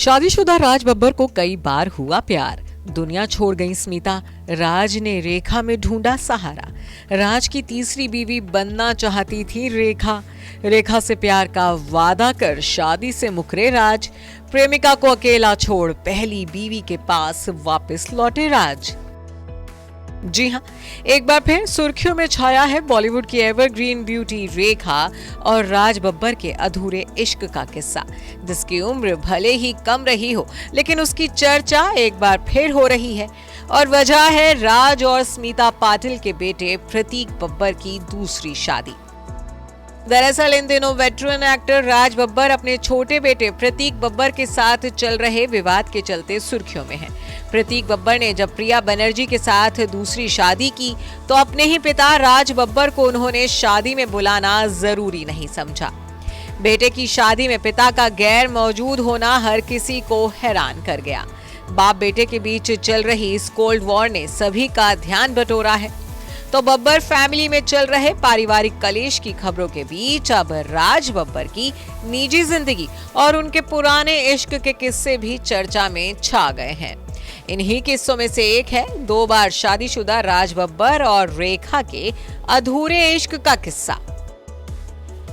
शादीशुदा राज बब्बर को कई बार हुआ प्यार। दुनिया छोड़ गई स्मिता, राज ने रेखा में ढूंढा सहारा। राज की तीसरी बीवी बनना चाहती थी रेखा। रेखा से प्यार का वादा कर शादी से मुकरे राज। प्रेमिका को अकेला छोड़ पहली बीवी के पास वापस लौटे राज। जी हां, एक बार फिर सुर्खियों में छाया है बॉलीवुड की एवरग्रीन ब्यूटी रेखा और राज बब्बर के अधूरे इश्क का किस्सा, जिसकी उम्र भले ही कम रही हो लेकिन उसकी चर्चा एक बार फिर हो रही है। और वजह है राज और स्मिता पाटिल के बेटे प्रतीक बब्बर की दूसरी शादी। दरअसल इन दिनों वेटरन एक्टर राज बब्बर अपने छोटे बेटे प्रतीक बब्बर के साथ चल रहे विवाद के चलते सुर्खियों में हैं। प्रतीक बब्बर ने जब प्रिया बनर्जी के साथ दूसरी शादी की तो अपने ही पिता राज बब्बर को उन्होंने शादी में बुलाना जरूरी नहीं समझा। बेटे की शादी में पिता का गैर मौजूद होना हर किसी को हैरान कर गया। बाप बेटे के बीच चल रही इस कोल्ड वॉर ने सभी का ध्यान बटोरा है। तो बब्बर फैमिली में चल रहे पारिवारिक कलेश की खबरों के बीच अब राज बब्बर की निजी जिंदगी और उनके पुराने इश्क के किस्से भी चर्चा में छा गए हैं। इन्हीं किस्सों में से एक है 2 बार शादीशुदा राज बब्बर और रेखा के अधूरे इश्क का किस्सा।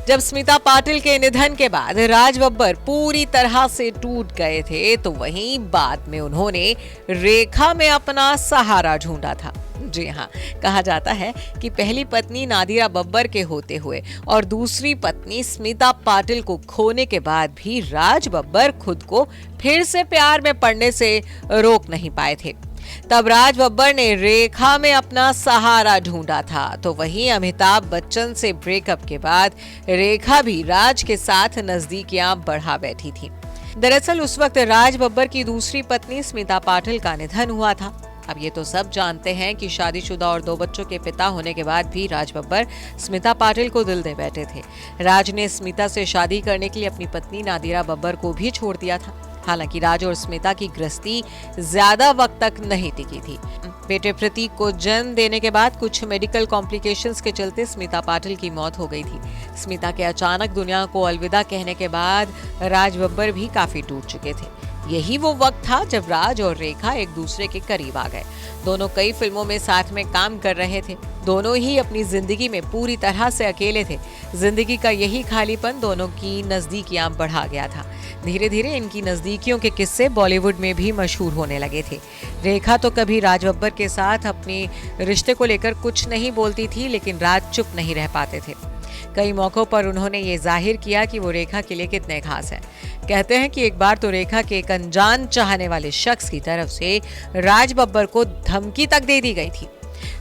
जब स्मिता पाटिल के निधन के बाद राज बब्बर पूरी तरह से टूट गए थे, तो वहीं बाद में उन्होंने रेखा में अपना सहारा ढूंढा था। जी हाँ, कहा जाता है कि पहली पत्नी नादिरा बब्बर के होते हुए और दूसरी पत्नी स्मिता पाटिल को खोने के बाद भी राज बब्बर खुद को फिर से प्यार में पड़ने से रोक नहीं पाए थे। तब राज बब्बर ने रेखा में अपना सहारा ढूंढा था। तो वहीं अमिताभ बच्चन से ब्रेकअप के बाद रेखा भी राज के साथ नजदीकियां बढ़ा बैठी थी। दरअसल उस वक्त राज बब्बर की दूसरी पत्नी स्मिता पाटिल का निधन हुआ था। अब ये तो सब जानते हैं कि शादीशुदा और 2 बच्चों के पिता होने के बाद भी राज बब्बर स्मिता पाटिल को दिल दे बैठे थे। राज ने स्मिता से शादी करने के लिए अपनी पत्नी नादिरा बब्बर को भी छोड़ दिया था। हालांकि राज और स्मिता की गृहस्थी ज्यादा वक्त तक नहीं टिकी थी। बेटे प्रतीक को जन्म देने के बाद कुछ मेडिकल कॉम्प्लिकेशंस के चलते स्मिता पाटिल की मौत हो गई थी। स्मिता के अचानक दुनिया को अलविदा कहने के बाद राज बब्बर भी काफी टूट चुके थे। यही वो वक्त था जब राज और रेखा एक दूसरे के करीब आ गए। दोनों कई फिल्मों में साथ में काम कर रहे थे। दोनों ही अपनी जिंदगी में पूरी तरह से अकेले थे। जिंदगी का यही खालीपन दोनों की नजदीकियां बढ़ा गया था। धीरे धीरे इनकी नजदीकियों के किस्से बॉलीवुड में भी मशहूर होने लगे थे। रेखा तो कभी राज बब्बर के साथ अपने रिश्ते को लेकर कुछ नहीं बोलती थी, लेकिन राज चुप नहीं रह पाते थे। कई मौकों पर उन्होंने ये जाहिर किया कि वो रेखा के लिए कितने खास हैं। कहते हैं कि एक बार तो रेखा के एक अनजान चाहने वाले शख्स की तरफ से राज बब्बर को धमकी तक दे दी गई थी।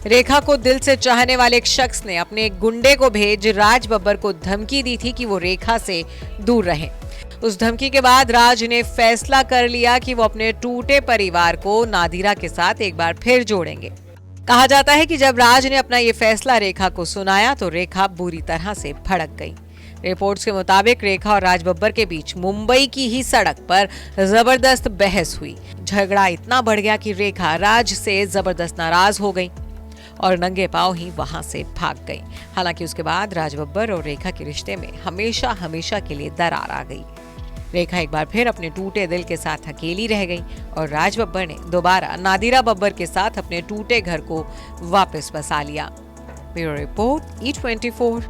रेखा को दिल से चाहने वाले एक शख्स ने अपने एक गुंडे को भेज राज बब्बर को धमकी दी थी कि वो रेखा से दूर रहें। उस धमकी के बाद राज ने फैसला कर लिया कि वो अपने टूटे परिवार को नादिरा के साथ एक बार फिर जोड़ेंगे। कहा जाता है कि जब राज ने अपना ये फैसला रेखा को सुनाया तो रेखा बुरी तरह से भड़क गई। रिपोर्ट्स के मुताबिक रेखा और राज बब्बर के बीच मुंबई की ही सड़क पर जबरदस्त बहस हुई। झगड़ा इतना बढ़ गया कि रेखा राज से जबरदस्त नाराज हो गई और नंगे पांव ही वहां से भाग गई। हालांकि उसके बाद राज बब्बर और रेखा के रिश्ते में हमेशा हमेशा के लिए दरार आ गई। रेखा एक बार फिर अपने टूटे दिल के साथ अकेली रह गई और राज बब्बर ने दोबारा नादिरा बब्बर के साथ अपने टूटे घर को वापस बसा लिया। Bureau report E24।